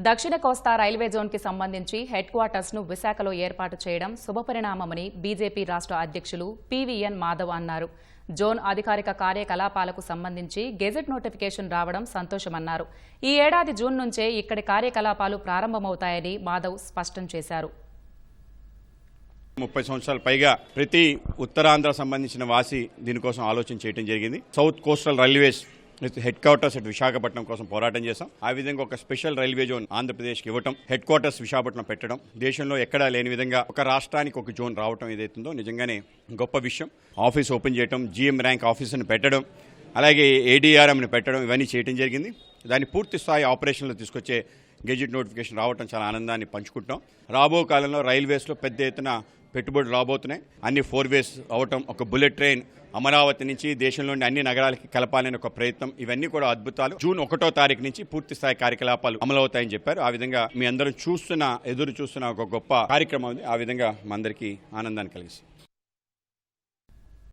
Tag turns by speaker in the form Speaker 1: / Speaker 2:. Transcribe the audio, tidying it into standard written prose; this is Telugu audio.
Speaker 1: దక్షిణ కోస్తా రైల్వే జోన్కి సంబంధించి హెడ్ క్వార్టర్స్ను విశాఖలో ఏర్పాటు చేయడం శుభపరిణామమని బీజేపీ రాష్ట్ర అధ్యక్షులు పీవీఎన్ మాధవ్ అన్నారు. జోన్ అధికారిక కార్యకలాపాలకు సంబంధించి గెజెట్ నోటిఫికేషన్ రావడం సంతోషమన్నారు. ఈ ఏడాది జూన్ నుంచే ఇక్కడి కార్యకలాపాలు ప్రారంభమవుతాయని మాధవ్ స్పష్టం చేశారు.
Speaker 2: 30 సంవత్సరాల పైగా ప్రతి ఉత్తరాంధ్ర సంబంధించిన వాసి దీనికోసం ఆలోచన చేయడం జరిగింది. South coastal railways head quarters అటు విశాఖపట్నం కోసం పోరాటం చేశాం. ఆ విధంగా ఒక స్పెషల్ రైల్వే జోన్ ఆంధ్రప్రదేశ్కి ఇవ్వటం, హెడ్ క్వార్టర్స్ విశాఖపట్నం పెట్టడం, దేశంలో ఎక్కడా లేని విధంగా ఒక రాష్ట్రానికి ఒక జోన్ రావటం ఏదైతుందో నిజంగానే గొప్ప విషయం. ఆఫీస్ ఓపెన్ చేయడం, జీఎం ర్యాంక్ ఆఫీసుని పెట్టడం, అలాగే ఏడీఆర్ఎంని పెట్టడం, ఇవన్నీ చేయడం జరిగింది. దాన్ని పూర్తి స్థాయి ఆపరేషన్లో తీసుకొచ్చే గెజిట్ నోటిఫికేషన్ రావటం చాలా ఆనందాన్ని పంచుకుంటాం. రాబో కాలంలో రైల్వేస్లో పెద్ద ఎత్తున పెట్టుబడులు రాబోతున్నాయి. అన్ని 4 వేస్ అవటం, ఒక బుల్లెట్ ట్రైన్ అమరావతి నుంచి దేశంలోని అన్ని నగరాలకి కలపాలని ఒక ప్రయత్నం, ఇవన్నీ కూడా అద్భుతాలు. జూన్ 1వ తారీఖు నుంచి పూర్తి స్థాయి కార్యకలాపాలు అమలవుతాయని చెప్పారు. ఆ విధంగా మీ అందరం ఎదురు చూస్తున్న ఒక గొప్ప కార్యక్రమం ఉంది. ఆ విధంగా మా అందరికీ ఆనందాన్ని కలిగిస్తుంది.